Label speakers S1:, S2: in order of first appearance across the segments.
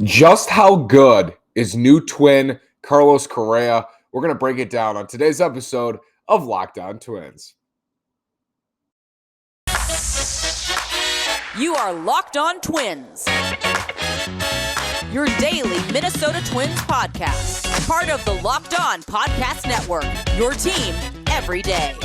S1: Just how good is new twin Carlos Correa? We're going to break it down on today's episode of Locked On Twins.
S2: You are Locked On Twins, your daily Minnesota Twins podcast, part of the Locked On Podcast Network, your team every day.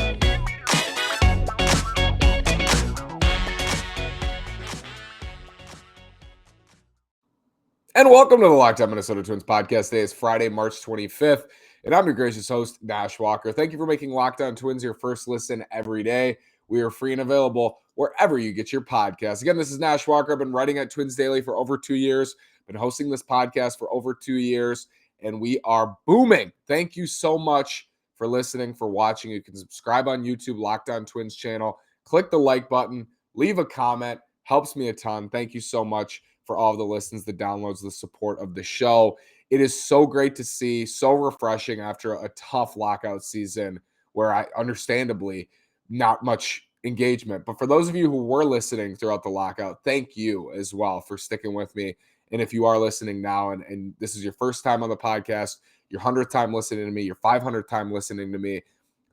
S1: And welcome to the Locked On Minnesota Twins podcast. Today is Friday, March 25th, and I'm your gracious host, Nash Walker. Thank you for making Locked On Twins your first listen every day. We are free and available wherever you get your podcasts. Again, this is Nash Walker. I've been writing at Twins Daily for over 2 years, been hosting this podcast for over 2 years, and we are booming. Thank you so much for listening, for watching. You can subscribe on YouTube, Locked On Twins channel. Click the like button, leave a comment. Helps me a ton. Thank you so much for all of the listens, the downloads, the support of the show. It is so great to see, so refreshing after a tough lockout season where I understandably not much engagement. But for those of you who were listening throughout the lockout, thank you as well for sticking with me. And if you are listening now and this is your first time on the podcast, your 100th time listening to me, your 500th time listening to me,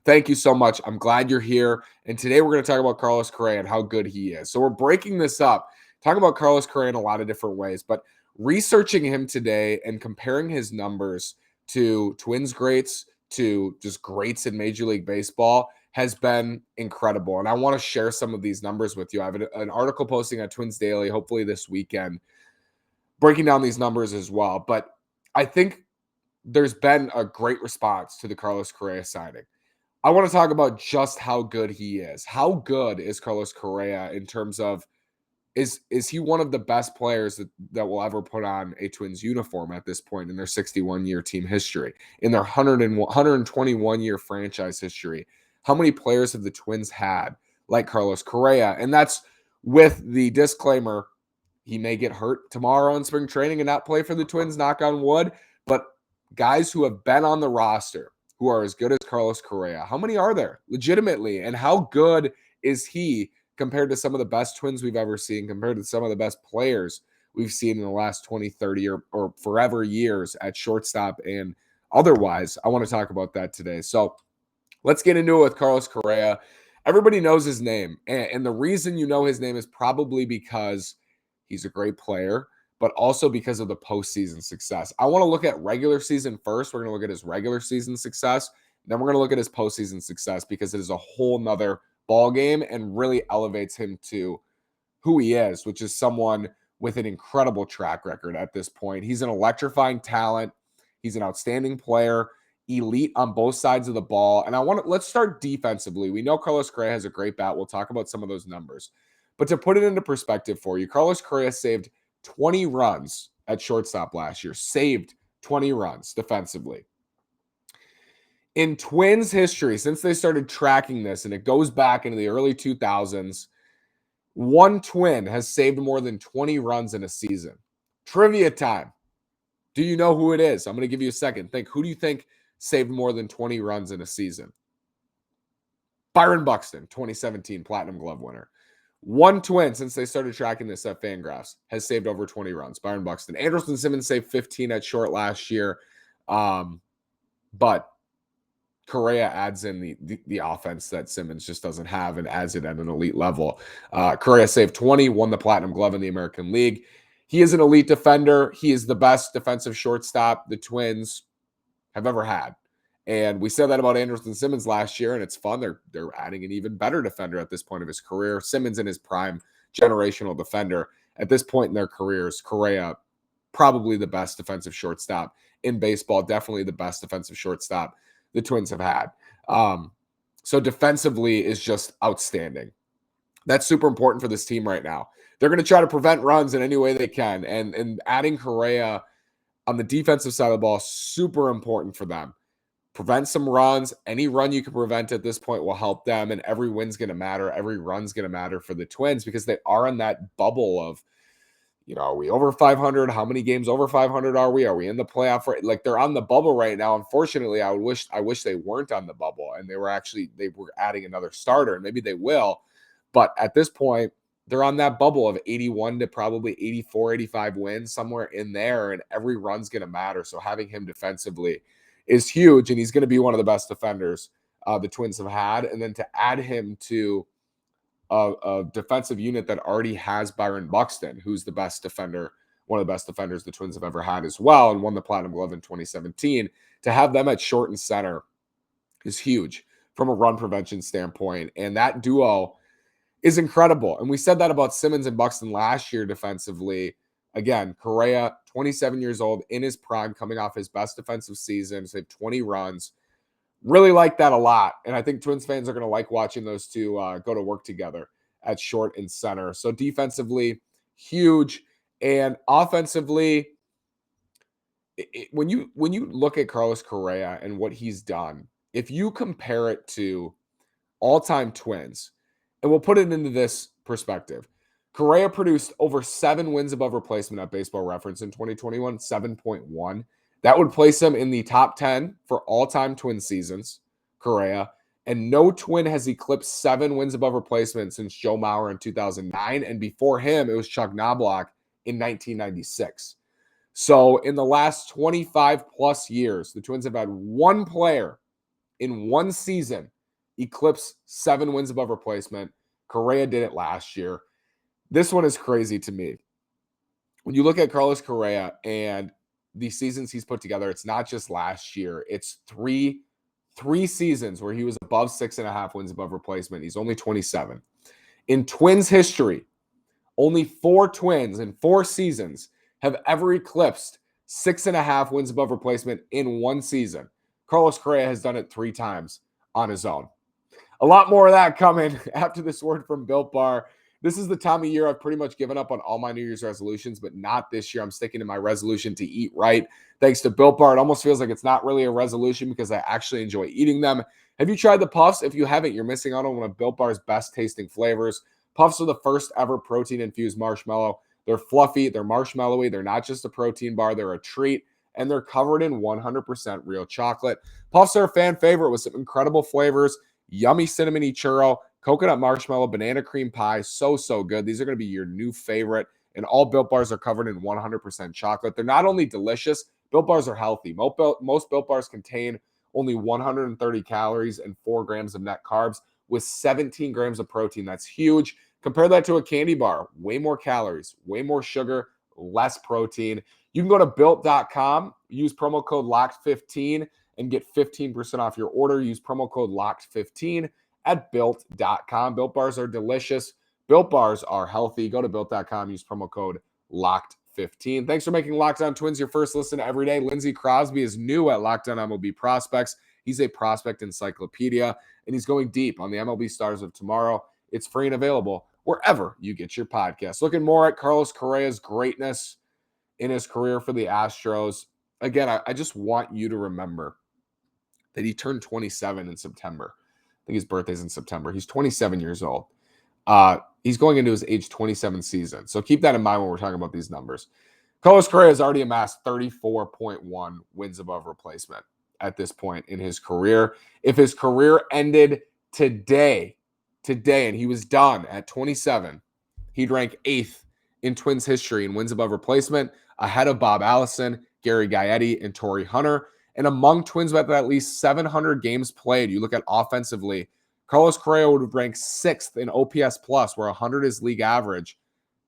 S1: thank you so much. I'm glad you're here. And today we're going to talk about Carlos Correa and how good he is. So we're breaking this up, talking about Carlos Correa in a lot of different ways, but researching him today and comparing his numbers to Twins greats, to just greats in Major League Baseball has been incredible. And I want to share some of these numbers with you. I have an article posting at Twins Daily, hopefully this weekend, breaking down these numbers as well. But I think there's been a great response to the Carlos Correa signing. I want to talk about just how good he is. How good is Carlos Correa in terms of is he one of the best players that will ever put on a Twins uniform at this point in their 61-year team history, in their 121-year franchise history? How many players have the Twins had like Carlos Correa? And that's with the disclaimer, he may get hurt tomorrow in spring training and not play for the Twins, knock on wood. But guys who have been on the roster who are as good as Carlos Correa, how many are there legitimately? And how good is he compared to some of the best Twins we've ever seen, compared to some of the best players we've seen in the last 20, 30 or forever years at shortstop and otherwise? I want to talk about that today. So let's get into it with Carlos Correa. Everybody knows his name. And the reason you know his name is probably because he's a great player, but also because of the postseason success. I want to look at regular season first. We're going to look at his regular season success. Then we're going to look at his postseason success because it is a whole nother ball game and really elevates him to who he is, which is someone with an incredible track record at this point. He's an electrifying talent. He's an outstanding player, elite on both sides of the ball. And let's start defensively. We know Carlos Correa has a great bat. We'll talk about some of those numbers. But to put it into perspective for you, Carlos Correa saved 20 runs at shortstop last year, saved 20 runs defensively. In Twins history, since they started tracking this, and it goes back into the early 2000s, one Twin has saved more than 20 runs in a season. Trivia time. Do you know who it is? I'm going to give you a second. Think, who do you think saved more than 20 runs in a season? Byron Buxton, 2017 Platinum Glove winner. One Twin, since they started tracking this at Fangraphs, has saved over 20 runs. Byron Buxton. Andrelton Simmons saved 15 at short last year. But Correa adds in the offense that Simmons just doesn't have and adds it at an elite level. Correa saved 20, won the Platinum Glove in the American League. He is an elite defender. He is the best defensive shortstop the Twins have ever had. And we said that about Andrelton Simmons last year, and it's fun. They're adding an even better defender at this point of his career. Simmons in his prime, generational defender. At this point in their careers, Correa, probably the best defensive shortstop in baseball, definitely the best defensive shortstop the Twins have had. So defensively is just outstanding. That's super important for this team right now. They're going to try to prevent runs in any way they can. And adding Correa on the defensive side of the ball, super important for them. Prevent some runs. Any run you can prevent at this point will help them. And every win's going to matter. Every run's going to matter for the Twins because they are in that bubble of, are we over 500? How many games over 500 are we? Are we in the playoff? Like they're on the bubble right now. Unfortunately, I wish they weren't on the bubble and they were adding another starter, and maybe they will. But at this point, they're on that bubble of 81 to probably 84, 85 wins, somewhere in there, and every run's going to matter. So having him defensively is huge, and he's going to be one of the best defenders the Twins have had. And then to add him to a defensive unit that already has Byron Buxton, who's the best defender, one of the best defenders the Twins have ever had as well, and won the Platinum Glove in 2017, to have them at short and center is huge from a run prevention standpoint. And that duo is incredible. And we said that about Simmons and Buxton last year defensively. Again, Correa, 27 years old, in his prime, coming off his best defensive season, saved 20 runs. Really like that a lot. And I think Twins fans are going to like watching those two go to work together at short and center. So defensively, huge. And offensively, when you look at Carlos Correa and what he's done, if you compare it to all-time Twins, and we'll put it into this perspective. Correa produced over 7 wins above replacement at Baseball Reference in 2021, 7.1. That would place him in the top 10 for all-time Twin seasons, Correa. And no Twin has eclipsed 7 wins above replacement since Joe Mauer in 2009. And before him, it was Chuck Knobloch in 1996. So in the last 25 plus years, the Twins have had one player in one season eclipse 7 wins above replacement. Correa did it last year. This one is crazy to me. When you look at Carlos Correa and the seasons he's put together, it's not just last year. It's three seasons where he was above 6.5 wins above replacement. He's only 27. In Twins history, only 4 Twins in 4 seasons have ever eclipsed 6.5 wins above replacement in one season. Carlos Correa has done it 3 times on his own. A lot more of that coming after this word from Built Bar. This is the time of year I've pretty much given up on all my New Year's resolutions, but not this year. I'm sticking to my resolution to eat right. Thanks to Built Bar, it almost feels like it's not really a resolution because I actually enjoy eating them. Have you tried the Puffs? If you haven't, you're missing out on one of Built Bar's best tasting flavors. Puffs are the first ever protein-infused marshmallow. They're fluffy, they're marshmallowy, they're not just a protein bar, they're a treat, and they're covered in 100% real chocolate. Puffs are a fan favorite with some incredible flavors. Yummy cinnamon churro, coconut marshmallow, banana cream pie. So good. These are going to be your new favorite. And all Built Bars are covered in 100% chocolate. They're not only delicious, Built Bars are healthy. Most Built Bars contain only 130 calories and 4 grams of net carbs with 17 grams of protein. That's huge. Compare that to a candy bar. Way more calories, way more sugar, less protein. You can go to built.com, use promo code LOCKED15 and get 15% off your order. Use promo code LOCKED15 at built.com. Built Bars are delicious. Built Bars are healthy. Go to built.com, use promo code LOCKED15. Thanks for making Locked On Twins your first listen every day. Lindsey Crosby is new at Locked On MLB Prospects. He's a prospect encyclopedia, and he's going deep on the MLB stars of tomorrow. It's free and available wherever you get your podcasts. Looking more at Carlos Correa's greatness in his career for the Astros. Again, I just want you to remember that he turned 27 in September. I think his birthday's in September. He's 27 years old. He's going into his age 27 season. So keep that in mind when we're talking about these numbers. Carlos Correa has already amassed 34.1 wins above replacement at this point in his career. If his career ended today, and he was done at 27, he'd rank 8th in Twins history in wins above replacement, ahead of Bob Allison, Gary Gaetti, and Torrey Hunter. And among Twins with at least 700 games played, you look at offensively, Carlos Correa would rank 6th in OPS plus, where 100 is league average.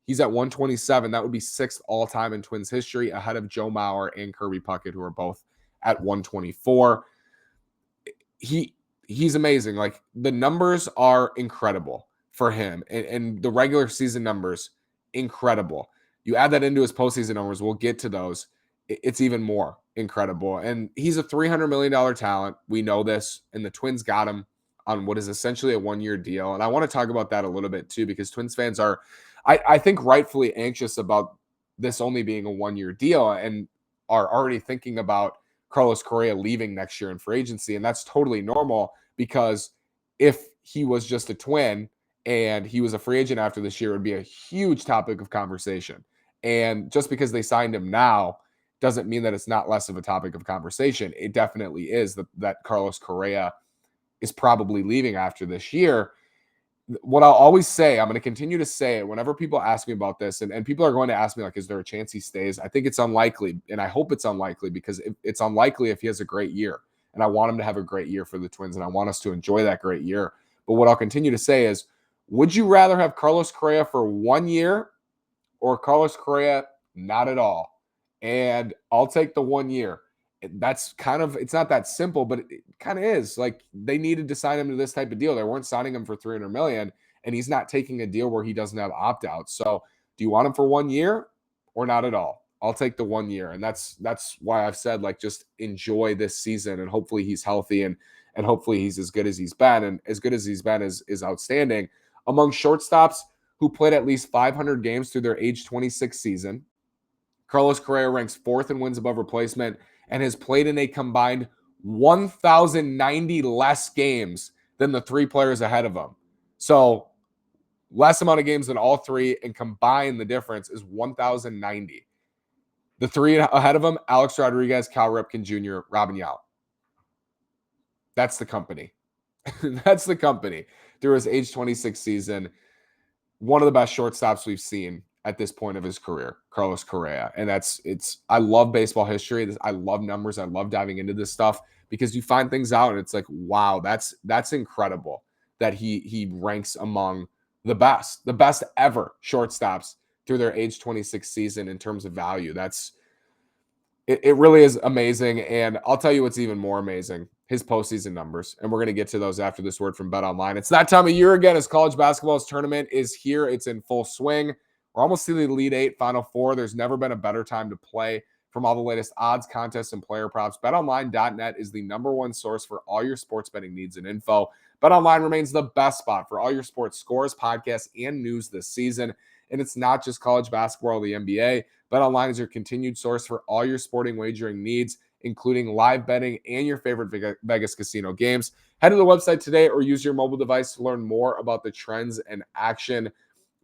S1: He's at 127. That would be 6th all-time in Twins history, ahead of Joe Mauer and Kirby Puckett, who are both at 124. He's amazing. Like, the numbers are incredible for him, and the regular season numbers, incredible. You add that into his postseason numbers, we'll get to those. It's even more incredible. And he's a $300 million talent. We know this, and the Twins got him on what is essentially a 1-year deal. And I want to talk about that a little bit too, because Twins fans are, I think, rightfully anxious about this only being a 1-year deal and are already thinking about Carlos Correa leaving next year in free agency. And that's totally normal, because if he was just a Twin and he was a free agent after this year, it would be a huge topic of conversation. And just because they signed him now doesn't mean that it's not less of a topic of conversation. It definitely is that Carlos Correa is probably leaving after this year. what I'll always say, I'm going to continue to say it whenever people ask me about this, and people are going to ask me, like, is there a chance he stays? I think it's unlikely, and I hope it's unlikely, because it's unlikely if he has a great year. And I want him to have a great year for the Twins, and I want us to enjoy that great year. But what I'll continue to say is, would you rather have Carlos Correa for 1 year or Carlos Correa not at all? And I'll take the 1 year. That's kind of, it's not that simple, but it kind of is. Like, they needed to sign him to this type of deal. They weren't signing him for $300 million, and he's not taking a deal where he doesn't have opt-outs. So do you want him for 1 year or not at all? I'll take the 1 year. And that's why I've said, like, just enjoy this season, and hopefully he's healthy, and hopefully he's as good as he's been. And as good as he's been is outstanding. Among shortstops who played at least 500 games through their age 26 season, Carlos Correa ranks 4th in wins above replacement and has played in a combined 1,090 less games than the 3 players ahead of him. So less amount of games than all 3, and combined the difference is 1,090. The 3 ahead of him: Alex Rodriguez, Cal Ripken Jr., Robin Yount. That's the company. That's the company through his age 26 season. One of the best shortstops we've seen at this point of his career, Carlos Correa. And I love baseball history. I love numbers. I love diving into this stuff, because you find things out and it's like, wow, that's incredible that he ranks among the best ever shortstops through their age 26 season in terms of value. It really is amazing. And I'll tell you what's even more amazing: his postseason numbers. And we're going to get to those after this word from BetOnline. It's that time of year again, as college basketball's tournament is here. It's in full swing. We're almost to the Elite Eight, Final Four. There's never been a better time to play. From all the latest odds, contests, and player props, BetOnline.net is the #1 source for all your sports betting needs and info. BetOnline remains the best spot for all your sports scores, podcasts, and news this season. And it's not just college basketball or the NBA. BetOnline is your continued source for all your sporting wagering needs, including live betting and your favorite Vegas casino games. Head to the website today or use your mobile device to learn more about the trends and action.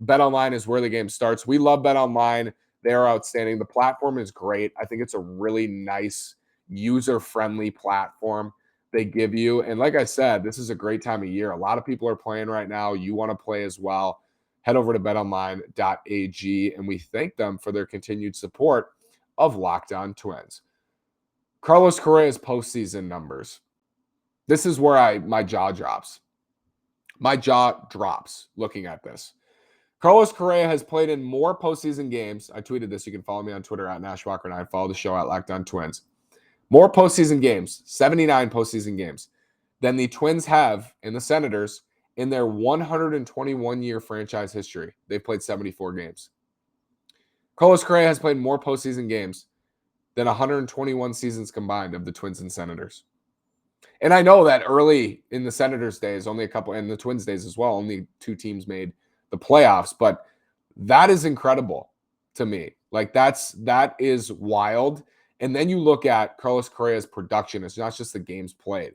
S1: BetOnline is where the game starts. We love BetOnline. They are outstanding. The platform is great. I think it's a really nice, user-friendly platform they give you. And like I said, this is a great time of year. A lot of people are playing right now. You want to play as well. Head over to betonline.ag, and we thank them for their continued support of Locked On Twins. Carlos Correa's postseason numbers. This is where my jaw drops. My jaw drops looking at this. Carlos Correa has played in more postseason games. I tweeted this. You can follow me on Twitter at NashWalker9. Follow the show at Locked On Twins. More postseason games, 79 postseason games, than the Twins have in the Senators in their 121-year franchise history. They've played 74 games. Carlos Correa has played more postseason games than 121 seasons combined of the Twins and Senators. And I know that early in the Senators' days, only a couple, and the Twins' days as well, only 2 teams made the playoffs, but that is incredible to me. Like, that is wild. And then you look at Carlos Correa's production. It's not just the games played.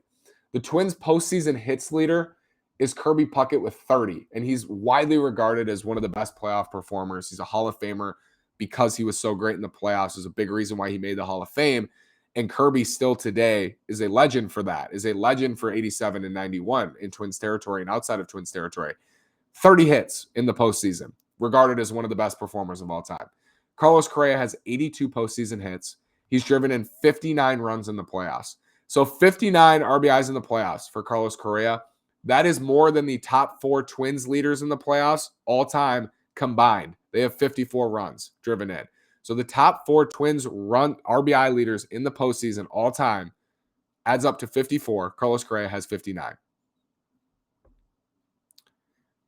S1: The Twins' postseason hits leader is Kirby Puckett with 30, and he's widely regarded as one of the best playoff performers. He's a Hall of Famer because he was so great in the playoffs. There's a big reason why he made the Hall of Fame. And Kirby still today is a legend for that, is a legend for 87 and 91 in Twins territory and outside of Twins territory. 30 hits in the postseason, regarded as one of the best performers of all time. Carlos Correa has 82 postseason hits. He's driven in 59 runs in the playoffs. So 59 RBIs in the playoffs for Carlos Correa. That is more than the top 4 Twins leaders in the playoffs all time combined. They have 54 runs driven in. So the top 4 Twins run RBI leaders in the postseason all time adds up to 54. Carlos Correa has 59.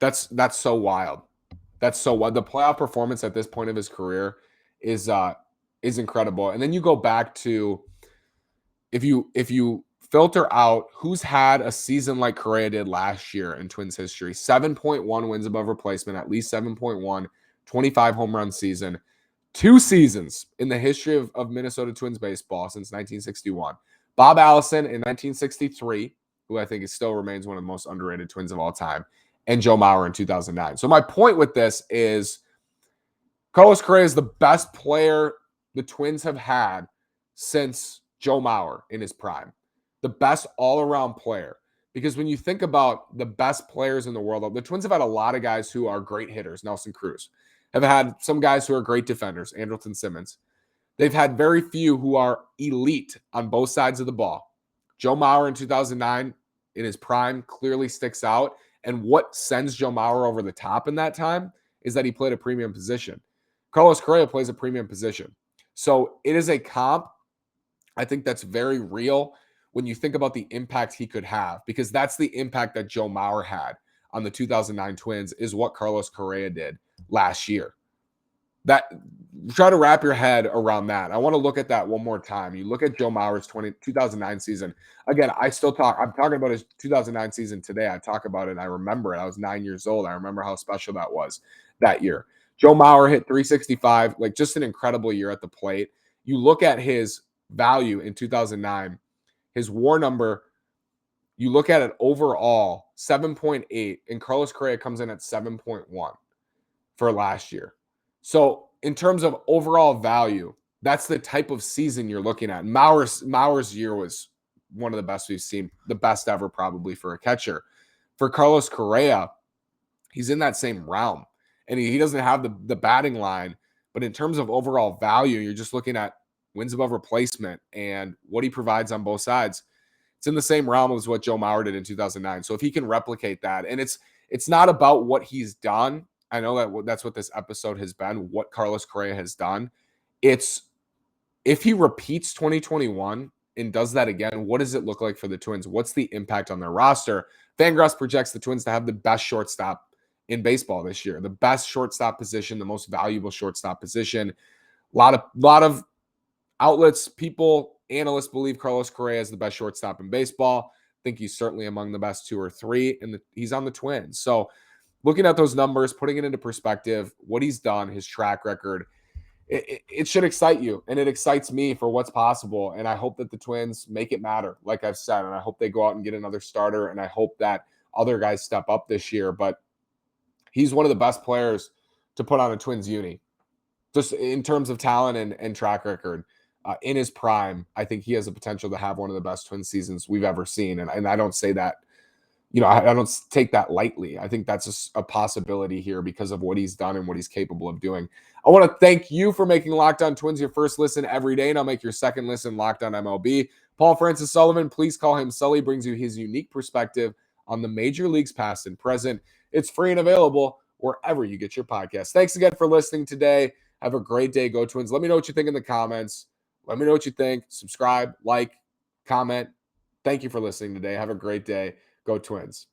S1: That's so wild. That's so wild. The playoff performance at this point of his career is incredible. And then you go back to, if you filter out who's had a season like Correa did last year in Twins history: 7.1 wins above replacement, at least 7.1, 25 home run season, 2 seasons in the history of Minnesota Twins baseball since 1961. Bob Allison in 1963, who I think still remains one of the most underrated Twins of all time, and Joe Mauer in 2009. So my point with this is Carlos Correa is the best player the Twins have had since Joe Mauer in his prime. The best all-around player. Because when you think about the best players in the world, the Twins have had a lot of guys who are great hitters. Nelson Cruz have had some guys who are great defenders, Andrelton Simmons. They've had very few who are elite on both sides of the ball. Joe Mauer in 2009 in his prime clearly sticks out. And what sends Joe Mauer over the top in that time is that he played a premium position. Carlos Correa plays a premium position. So it is a comp, I think, that's very real when you think about the impact he could have, because that's the impact that Joe Mauer had on the 2009 Twins is what Carlos Correa did last year. That, try to wrap your head around that. I want to look at that one more time. You look at Joe Mauer's 2009 season. Again, I'm talking about his 2009 season today. I talk about it and I remember it. I was 9 years old. I remember how special that was that year. Joe Mauer hit 365, like just an incredible year at the plate. You look at his value in 2009, his WAR number, you look at it overall, 7.8, and Carlos Correa comes in at 7.1 for last year. So in terms of overall value, that's the type of season you're looking at. Mauer's year was one of the best we've seen, the best ever probably for a catcher. For Carlos Correa, he's in that same realm. And he doesn't have the batting line, but in terms of overall value, you're just looking at wins above replacement and what he provides on both sides. It's in the same realm as what Joe Mauer did in 2009. So if he can replicate that, and it's not about what he's done. I know that that's what this episode has been, what Carlos Correa has done. It's if he repeats 2021 and does that again, what does it look like for the Twins? What's the impact on their roster? Fangraphs projects the Twins to have the best shortstop in baseball this year, the best shortstop position, the most valuable shortstop position. A lot of outlets, people, analysts believe Carlos Correa is the best shortstop in baseball. I think he's certainly among the best 2 or 3, and he's on the Twins. So looking at those numbers, putting it into perspective, what he's done, his track record, it should excite you, and it excites me for what's possible. And I hope that the Twins make it matter, like I've said, and I hope they go out and get another starter, and I hope that other guys step up this year. But he's one of the best players to put on a Twins uni, just in terms of talent and track record. In his prime, I think he has the potential to have one of the best Twin seasons we've ever seen. And I don't say that, I don't take that lightly. I think that's a possibility here because of what he's done and what he's capable of doing. I want to thank you for making Locked On Twins your first listen every day, and I'll make your second listen Locked On MLB. Paul Francis Sullivan, please call him Sully, brings you his unique perspective on the major leagues past and present. It's free and available wherever you get your podcasts. Thanks again for listening today. Have a great day. Go Twins. Let me know what you think in the comments. Let me know what you think. Subscribe, like, comment. Thank you for listening today. Have a great day. Go Twins.